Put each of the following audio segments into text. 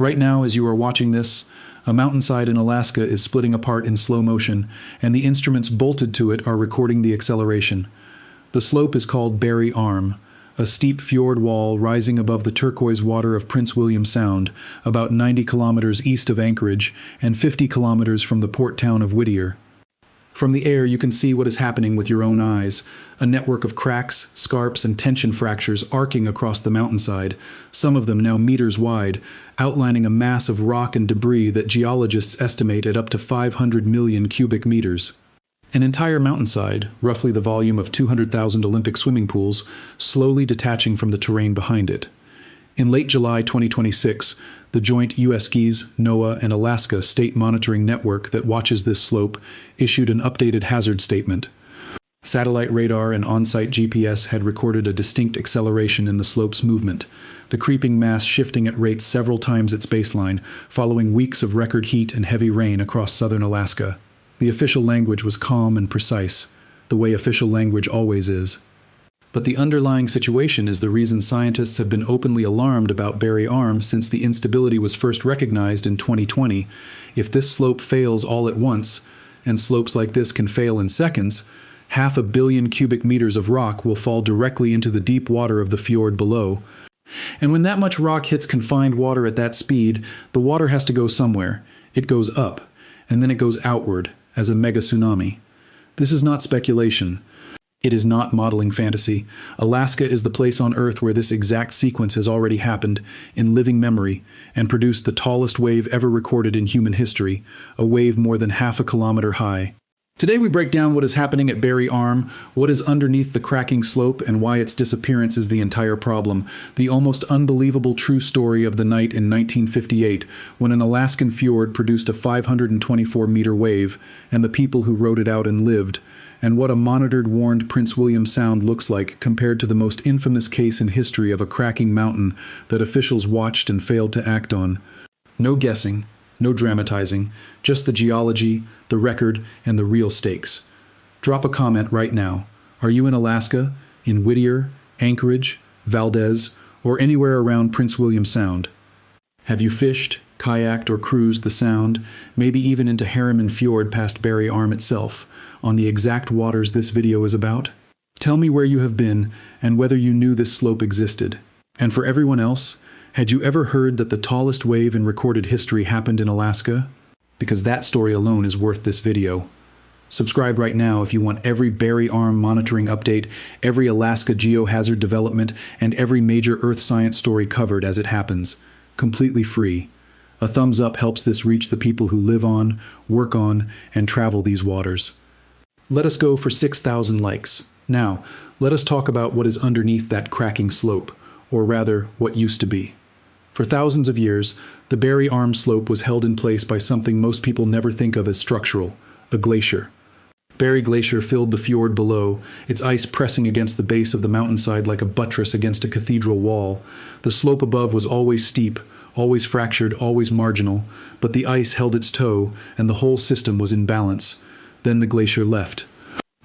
Right now, as you are watching this, a mountainside in Alaska is splitting apart in slow motion, and the instruments bolted to it are recording the acceleration. The slope is called Barry Arm, a steep fjord wall rising above the turquoise water of Prince William Sound, about 90 kilometers east of Anchorage and 50 kilometers from the port town of Whittier. From the air, you can see what is happening with your own eyes, a network of cracks, scarps, and tension fractures arcing across the mountainside, some of them now meters wide, outlining a mass of rock and debris that geologists estimate at up to 500 million cubic meters. An entire mountainside, roughly the volume of 200,000 Olympic swimming pools, slowly detaching from the terrain behind it. In late July 2026, the joint USGS, NOAA, and Alaska State Monitoring Network that watches this slope issued an updated hazard statement. Satellite radar and on-site GPS had recorded a distinct acceleration in the slope's movement, the creeping mass shifting at rates several times its baseline, following weeks of record heat and heavy rain across southern Alaska. The official language was calm and precise, the way official language always is. But the underlying situation is the reason scientists have been openly alarmed about Barry Arm since the instability was first recognized in 2020. If this slope fails all at once, and slopes like this can fail in seconds, 500 million cubic meters of rock will fall directly into the deep water of the fjord below. And when that much rock hits confined water at that speed, the water has to go somewhere. It goes up, and then it goes outward, as a mega tsunami. This is not speculation. It is not modeling fantasy. Alaska is the place on Earth where this exact sequence has already happened in living memory and produced the tallest wave ever recorded in human history, a wave more than 0.5 kilometer high. Today we break down what is happening at Barry Arm, what is underneath the cracking slope, and why its disappearance is the entire problem. The almost unbelievable true story of the night in 1958, when an Alaskan fjord produced a 524-meter wave, and the people who rode it out and lived, and what a monitored, warned Prince William Sound looks like compared to the most infamous case in history of a cracking mountain that officials watched and failed to act on. No guessing, no dramatizing, just the geology, the record, and the real stakes. Drop a comment right now. Are you in Alaska, in Whittier, Anchorage, Valdez, or anywhere around Prince William Sound? Have you fished, kayaked, or cruised the Sound, maybe even into Harriman Fjord past Barry Arm itself, on the exact waters this video is about? Tell me where you have been and whether you knew this slope existed. And for everyone else, had you ever heard that the tallest wave in recorded history happened in Alaska? Because that story alone is worth this video. Subscribe right now if you want every Barry Arm monitoring update, every Alaska geohazard development, and every major Earth science story covered as it happens. Completely free. A thumbs up helps this reach the people who live on, work on, and travel these waters. Let us go for 6,000 likes. Now, let us talk about what is underneath that cracking slope, or rather, what used to be. For thousands of years, the Barry Arm slope was held in place by something most people never think of as structural, a glacier. Barry Glacier filled the fjord below, its ice pressing against the base of the mountainside like a buttress against a cathedral wall. The slope above was always steep, always fractured, always marginal, but the ice held its toe, and the whole system was in balance. Then the glacier left.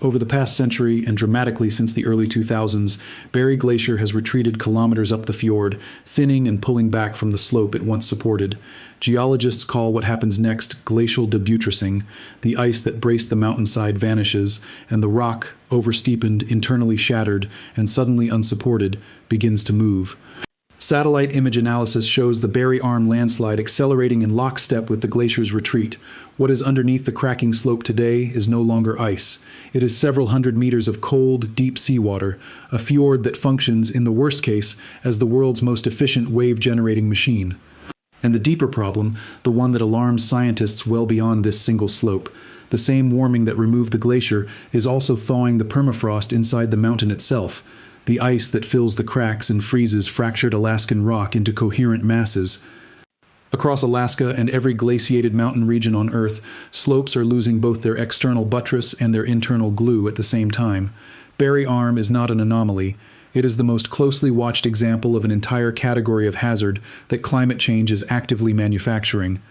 Over the past century, and dramatically since the early 2000s, Barry Glacier has retreated kilometers up the fjord, thinning and pulling back from the slope it once supported. Geologists call what happens next glacial debuttressing. The ice that braced the mountainside vanishes, and the rock, oversteepened, internally shattered, and suddenly unsupported, begins to move. Satellite image analysis shows the Barry Arm landslide accelerating in lockstep with the glacier's retreat. What is underneath the cracking slope today is no longer ice. It is several hundred meters of cold, deep seawater, a fjord that functions, in the worst case, as the world's most efficient wave-generating machine. And the deeper problem, the one that alarms scientists well beyond this single slope, the same warming that removed the glacier is also thawing the permafrost inside the mountain itself. The ice that fills the cracks and freezes fractured Alaskan rock into coherent masses. Across Alaska and every glaciated mountain region on Earth, slopes are losing both their external buttress and their internal glue at the same time. Barry Arm is not an anomaly. It is the most closely watched example of an entire category of hazard that climate change is actively manufacturing.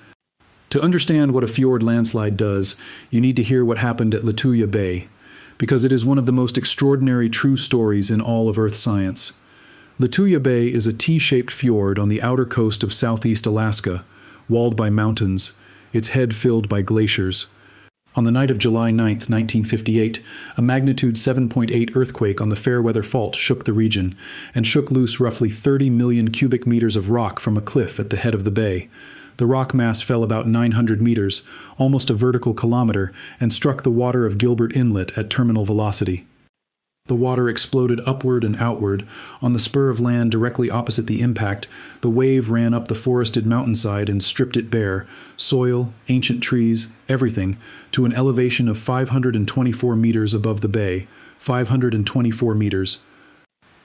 To understand what a fjord landslide does, you need to hear what happened at Lituya Bay, because it is one of the most extraordinary true stories in all of Earth science. Lituya Bay is a T-shaped fjord on the outer coast of southeast Alaska, walled by mountains, its head filled by glaciers. On the night of July 9, 1958, a magnitude 7.8 earthquake on the Fairweather Fault shook the region, and shook loose roughly 30 million cubic meters of rock from a cliff at the head of the bay. The rock mass fell about 900 meters, almost a vertical kilometer, and struck the water of Gilbert Inlet at terminal velocity. The water exploded upward and outward. On the spur of land directly opposite the impact, the wave ran up the forested mountainside and stripped it bare, soil, ancient trees, everything, to an elevation of 524 meters above the bay. 524 meters.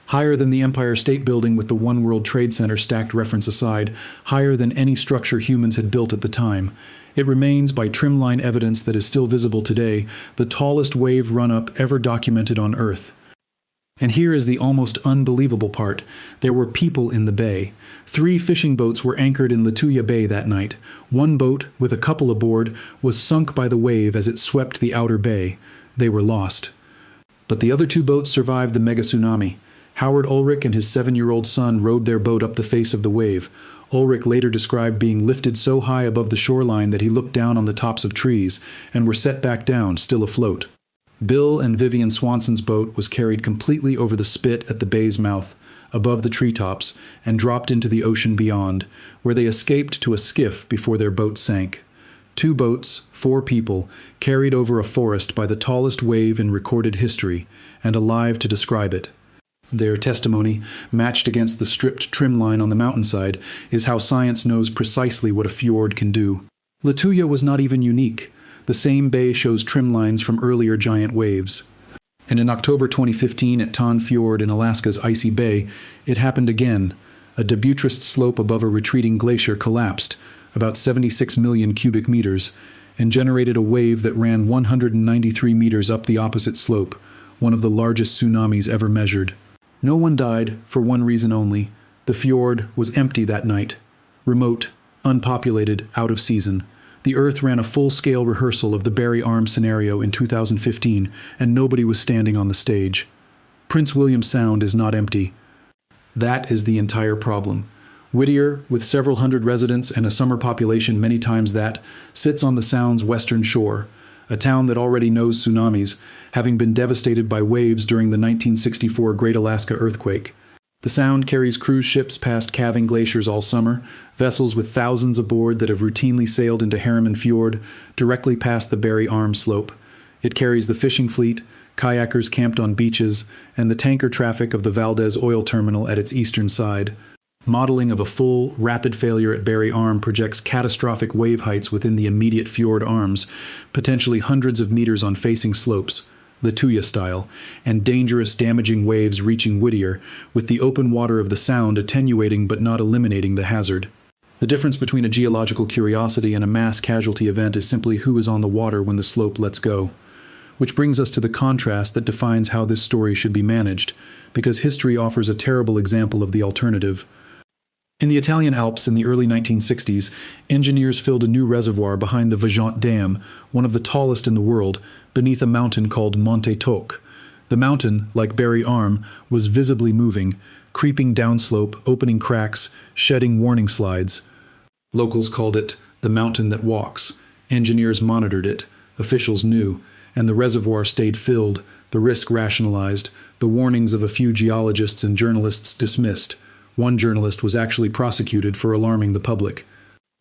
Higher than the Empire State Building with the One World Trade Center stacked reference aside, higher than any structure humans had built at the time. It remains, by trimline evidence that is still visible today, the tallest wave run-up ever documented on Earth. And here is the almost unbelievable part. There were people in the bay. 3 fishing boats were anchored in Lituya Bay that night. One boat, with a couple aboard, was sunk by the wave as it swept the outer bay. They were lost. But the other 2 boats survived the mega tsunami. Howard Ulrich and his 7-year-old son rowed their boat up the face of the wave. Ulrich later described being lifted so high above the shoreline that he looked down on the tops of trees, and were set back down, still afloat. Bill and Vivian Swanson's boat was carried completely over the spit at the bay's mouth, above the treetops, and dropped into the ocean beyond, where they escaped to a skiff before their boat sank. 2 boats, 4 people, carried over a forest by the tallest wave in recorded history, and alive to describe it. Their testimony, matched against the stripped trimline on the mountainside, is how science knows precisely what a fjord can do. Lituya was not even unique. The same bay shows trimlines from earlier giant waves. And in October 2015 at Taan Fiord in Alaska's icy bay, it happened again. A debuttressed slope above a retreating glacier collapsed, about 76 million cubic meters, and generated a wave that ran 193 meters up the opposite slope, one of the largest tsunamis ever measured. No one died, for one reason only. The fjord was empty that night. Remote, unpopulated, out of season. The Earth ran a full-scale rehearsal of the Barry Arms scenario in 2015, and nobody was standing on the stage. Prince William Sound is not empty. That is the entire problem. Whittier, with several hundred residents and a summer population many times that, sits on the Sound's western shore, a town that already knows tsunamis, having been devastated by waves during the 1964 Great Alaska Earthquake. The Sound carries cruise ships past calving glaciers all summer, vessels with thousands aboard that have routinely sailed into Harriman Fjord, directly past the Barry Arm slope. It carries the fishing fleet, kayakers camped on beaches, and the tanker traffic of the Valdez oil terminal at its eastern side. Modeling of a full, rapid failure at Barry Arm projects catastrophic wave heights within the immediate fjord arms, potentially hundreds of meters on facing slopes, Lituya style, and dangerous, damaging waves reaching Whittier, with the open water of the Sound attenuating but not eliminating the hazard. The difference between a geological curiosity and a mass casualty event is simply who is on the water when the slope lets go. Which brings us to the contrast that defines how this story should be managed, because history offers a terrible example of the alternative. In the Italian Alps in the early 1960s, engineers filled a new reservoir behind the Vajont Dam, one of the tallest in the world, beneath a mountain called Monte Toc. The mountain, like Barry Arm, was visibly moving, creeping downslope, opening cracks, shedding warning slides. Locals called it the mountain that walks. Engineers monitored it. Officials knew. And the reservoir stayed filled, the risk rationalized, the warnings of a few geologists and journalists dismissed. One journalist was actually prosecuted for alarming the public.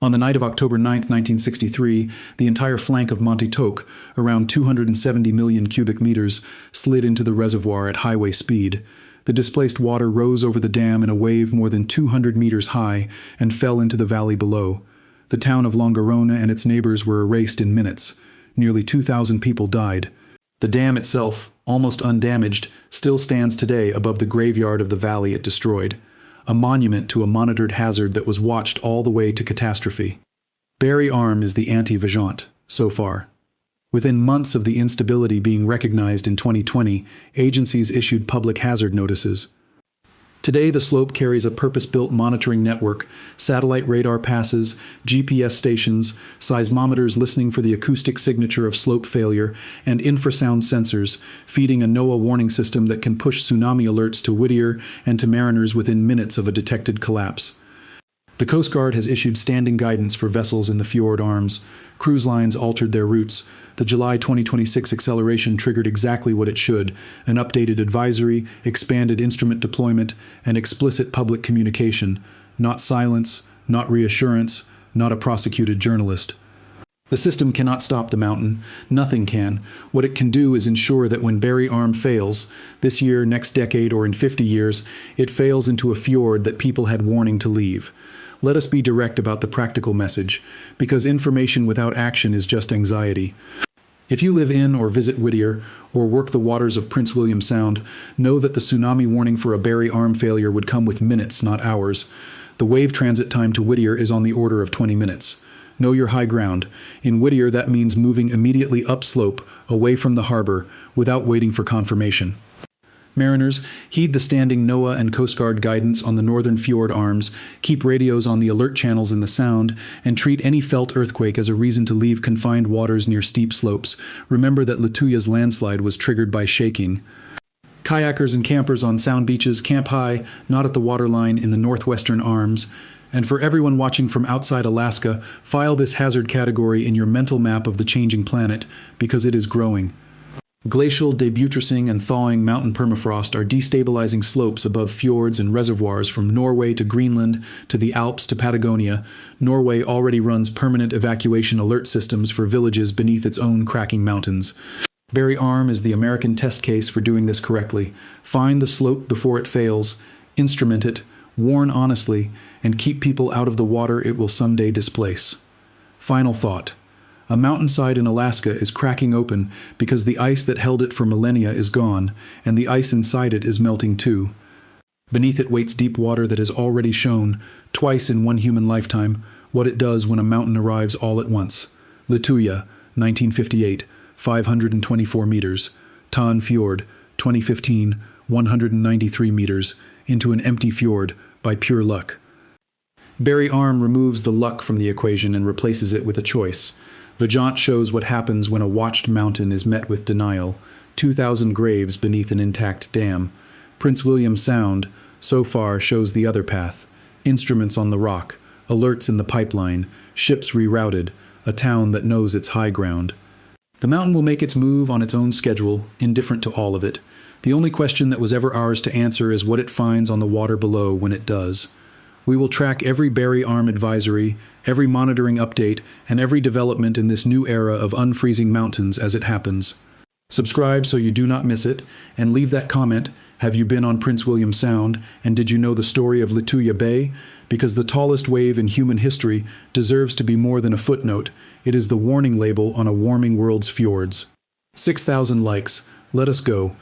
On the night of October 9, 1963, the entire flank of Monte Toc, around 270 million cubic meters, slid into the reservoir at highway speed. The displaced water rose over the dam in a wave more than 200 meters high and fell into the valley below. The town of Longarona and its neighbors were erased in minutes. Nearly 2,000 people died. The dam itself, almost undamaged, still stands today above the graveyard of the valley it destroyed. A monument to a monitored hazard that was watched all the way to catastrophe. Barry Arm is the anti-Vajont, so far. Within months of the instability being recognized in 2020, agencies issued public hazard notices. Today, the slope carries a purpose-built monitoring network, satellite radar passes, GPS stations, seismometers listening for the acoustic signature of slope failure, and infrasound sensors, feeding a NOAA warning system that can push tsunami alerts to Whittier and to mariners within minutes of a detected collapse. The Coast Guard has issued standing guidance for vessels in the fjord arms. Cruise lines altered their routes. The July 2026 acceleration triggered exactly what it should: an updated advisory, expanded instrument deployment, and explicit public communication. Not silence, not reassurance, not a prosecuted journalist. The system cannot stop the mountain. Nothing can. What it can do is ensure that when Barry Arm fails, this year, next decade, or in 50 years, it fails into a fjord that people had warning to leave. Let us be direct about the practical message, because information without action is just anxiety. If you live in or visit Whittier, or work the waters of Prince William Sound, know that the tsunami warning for a Barry Arm failure would come with minutes, not hours. The wave transit time to Whittier is on the order of 20 minutes. Know your high ground. In Whittier, that means moving immediately upslope, away from the harbor, without waiting for confirmation. Mariners, heed the standing NOAA and Coast Guard guidance on the northern fjord arms, keep radios on the alert channels in the Sound, and treat any felt earthquake as a reason to leave confined waters near steep slopes. Remember that Lituya's landslide was triggered by shaking. Kayakers and campers on Sound beaches camp high, not at the waterline, in the northwestern arms. And for everyone watching from outside Alaska, file this hazard category in your mental map of the changing planet, because it is growing. Glacial, debuttressing, and thawing mountain permafrost are destabilizing slopes above fjords and reservoirs from Norway to Greenland to the Alps to Patagonia. Norway already runs permanent evacuation alert systems for villages beneath its own cracking mountains. Barry Arm is the American test case for doing this correctly. Find the slope before it fails, instrument it, warn honestly, and keep people out of the water it will someday displace. Final thought. A mountainside in Alaska is cracking open because the ice that held it for millennia is gone, and the ice inside it is melting too. Beneath it waits deep water that has already shown, twice in one human lifetime, what it does when a mountain arrives all at once. Lituya, 1958, 524 meters. Taan Fiord, 2015, 193 meters, into an empty fjord, by pure luck. Barry Arm removes the luck from the equation and replaces it with a choice. Vajont shows what happens when a watched mountain is met with denial. 2,000 graves beneath an intact dam. Prince William Sound, so far, shows the other path. Instruments on the rock, alerts in the pipeline, ships rerouted, a town that knows its high ground. The mountain will make its move on its own schedule, indifferent to all of it. The only question that was ever ours to answer is what it finds on the water below when it does. We will track every Barry Arm advisory, every monitoring update, and every development in this new era of unfreezing mountains as it happens. Subscribe so you do not miss it, and leave that comment: have you been on Prince William Sound, and did you know the story of Lituya Bay? Because the tallest wave in human history deserves to be more than a footnote. It is the warning label on a warming world's fjords. 6,000 likes. Let us go.